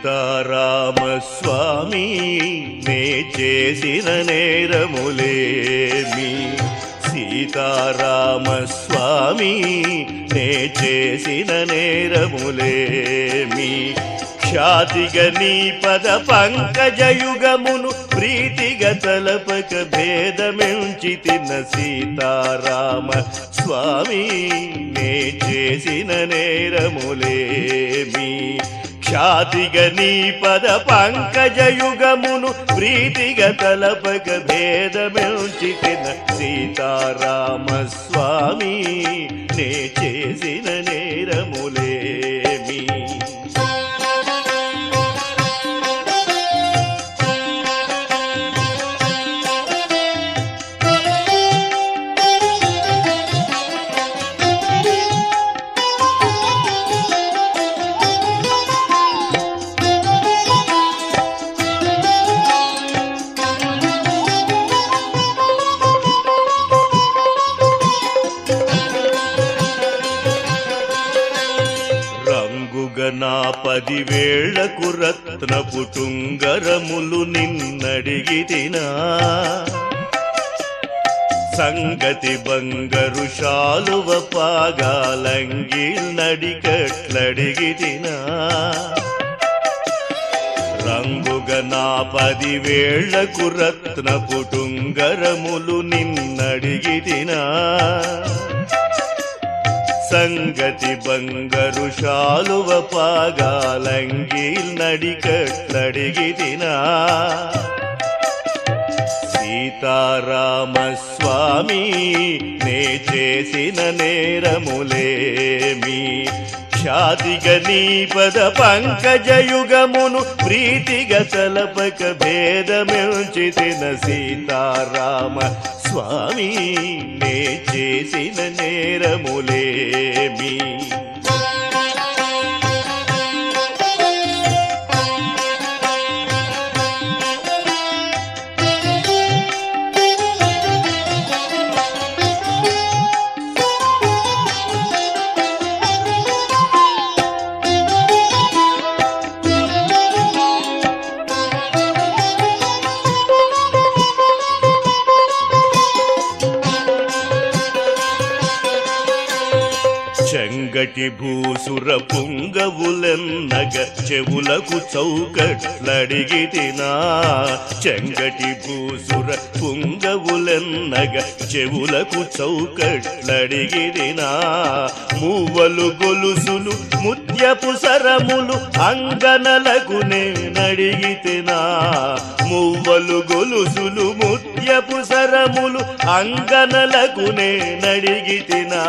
సీతారామ స్వామి నే చేసిన నేరములేమి సీతారామ స్వామి నే చేసిన నేరములేమి ఖ్యాతిగా నీ పద పంకజయుగమును ప్రీతిగా తలపక భేదమెంచితిన సీతారామ స్వామి నే చేసిన నేరములేమి ఖ్యాతిగా నీ పద పంకజయుగమును ప్రీతిగా తలపక భేదమెంచితిన సీతారామ స్వామి నే చేసిన నేరములేమి నా 10 వేళ్లకు రత్నపు టుంగరములు నిన్నడిగితినా సంగతి బంగరు శాలువ పాగాలంగి నడికట్లడిగితినా రంగుగా నా 10 వేళ్లకు రత్నపు టుంగరములు నిన్నడిగితినా సంగతి బంగరు శాలువ పాగాలంగి నడికట్లడిగితినా సీతారామ స్వామి నే చేసిన నేరములేమి ఖ్యాతిగా నీ పద పంకజయుగమును ప్రీతిగా తలపక భేదమెంచితిన సీతారామ స్వామి నే చేసిన నేరములేమి చెంగటి భూసుర పుంగవులన్నగ చెవులకు చౌకట్లడిగితినా చెంగటి భూసుర పుంగవులన్నగ చెవులకు చౌకట్లడిగితినా మూవలు గొలుసులు ముత్యపు సరములు అంగనలకు నేనడిగితినా మూవలు గొలుసులు ముత్యపు సరములు అంగనలకు నేనడిగితినా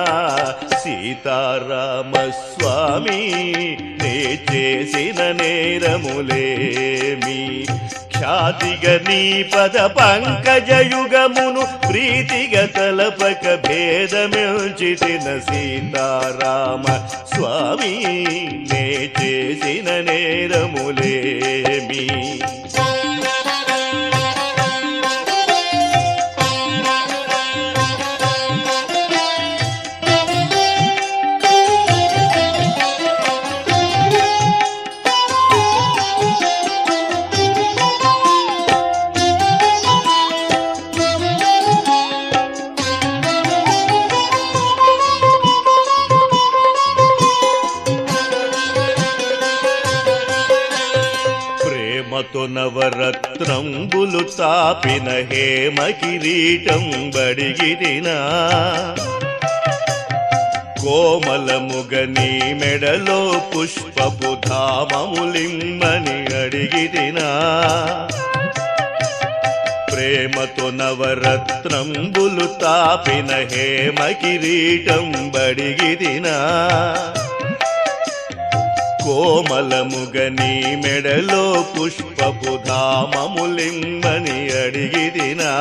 సీతారామ స్వామి నే చేసిన నేరములేమి ఖ్యాతిగా నీ పద పంకజయుగమును ప్రీతిగా తలపక భేదమెంచితిన సీతారామ స్వామి నే చేసిన నేరములేమి ప్రేమతో నవరత్నంబులు తాపిన హేమ కిరీటం బడిగిరినా కోమలముగ నీ మెడలో పుష్పపు ధామములిమ్మని అడిగిరినా ప్రేమతో నవరత్నంబులు తాపిన హేమ కిరీటం బడిగిరినా కోమలముగ నీ మెడలో పుష్పపు ధామములిమ్మని అడిగితినా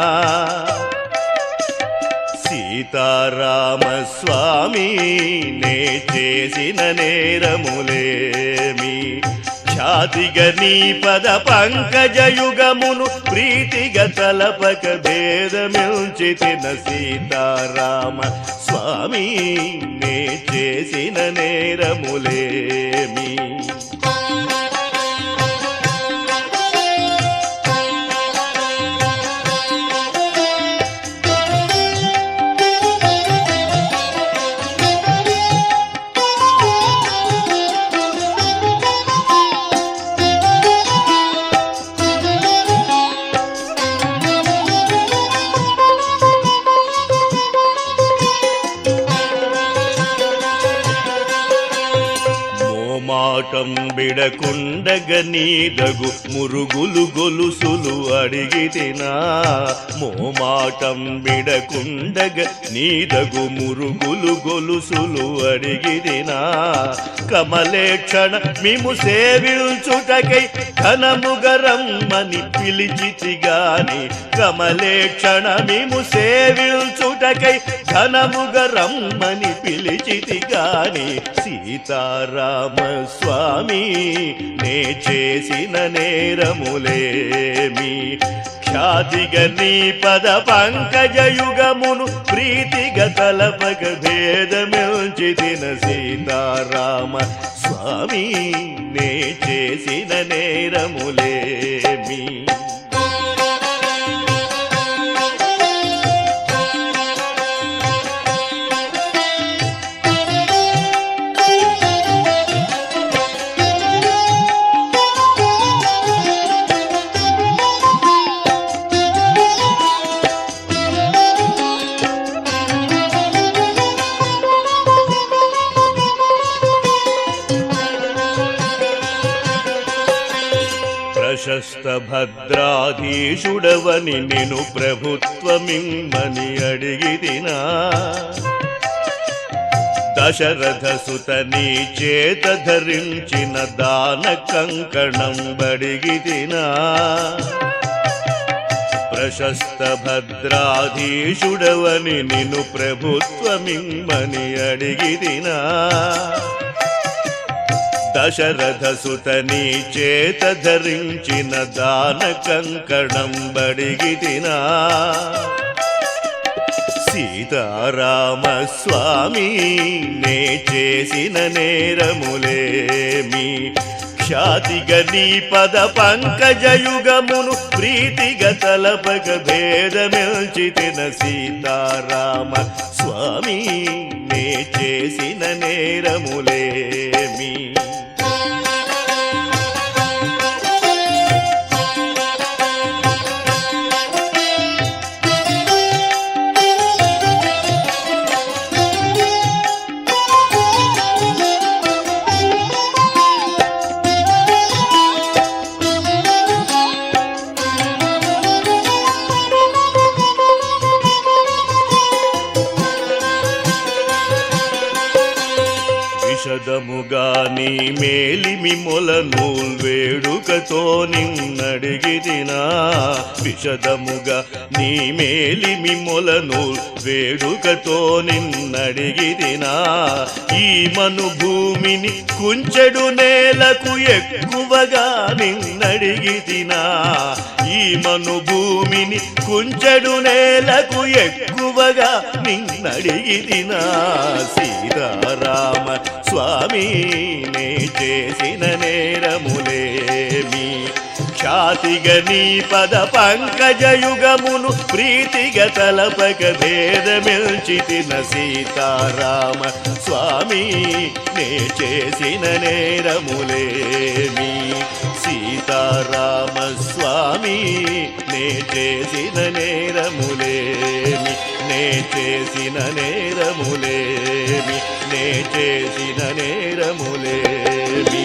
సీతారామ స్వామి నే చేసిన నేరములేమి ఖ్యాతిగా నీ పద పంకజయుగమును ప్రీతిగా తలపక భేదమెంచితిన సీతారామ స్వామి నే చేసిన నేరములేమి బిడకుండగ నీదగు మురుగులు గొలుసులు అడిగితినా మోమాటం బిడకుండగ నీదగు మురుగులు గొలుసులు అడిగితినా కమలేక్షణ మిము సేవించుటకై ఘనముగరమ్మని పిలిచితిగాని కమలేక్షణ మిము సేవించుటకై ఘనముగరమ్మని పిలిచితిగాని సీతారామ స్వామి నే చేసిన నేరములేమి ఖ్యాతిగా నీ పద పంకజయుగమును ప్రీతిగా తలపక భేదమించితిన సీతారామ స్వామి నే చేసిన నేరములేమి ప్రశస్త భద్రాధీశుడవని నిను ప్రభుత్వమిమ్మని అడిగితినా దశరథ సుత నీ చేత ధరించిన దాన కంకణం బడిగితినా ప్రశస్త భద్రాధీశుడవని నిను ప్రభుత్వమిమ్మని అడిగితినా దశరథ సుత నీ చేత ధరించిన దాన కంకణం బడిగితినా సీతారామ స్వామి నే చేసిన నేరములేమి ఖ్యాతిగా నీ పద పంకజయుగమును ప్రీతిగా తలపక భేదమిల్చితిన సీతారామ స్వామి నే చేసిన నేరములేమి విషదముగా నీ మేలిమి మొలనూల్ వేడుకతో నిన్నడిగితినా విషదముగా నీ మేలిమి మొలనూల్ వేడుకతో నిన్నడిగితినా ఈ మను భూమిని కుంచెడు నేలకు ఎక్కువగా నిన్నడిగితినా ఈ మను భూమిని కుంచెడు నేలకు ఎక్కువగా నిన్నడిగితినా సీతారామ స్వామి నే చేసిన నేరములేమి ఖ్యాతిగా నీ పద పంకజయుగమును ప్రీతిగా తలపక భేదమిల్చితిన సీతారామ స్వామి నే చేసిన నేరములేమి సీతారామ స్వామి నే చేసిన నేరములేమి నే చేసిన నేరములేమి నే చేసిన నేరములేమి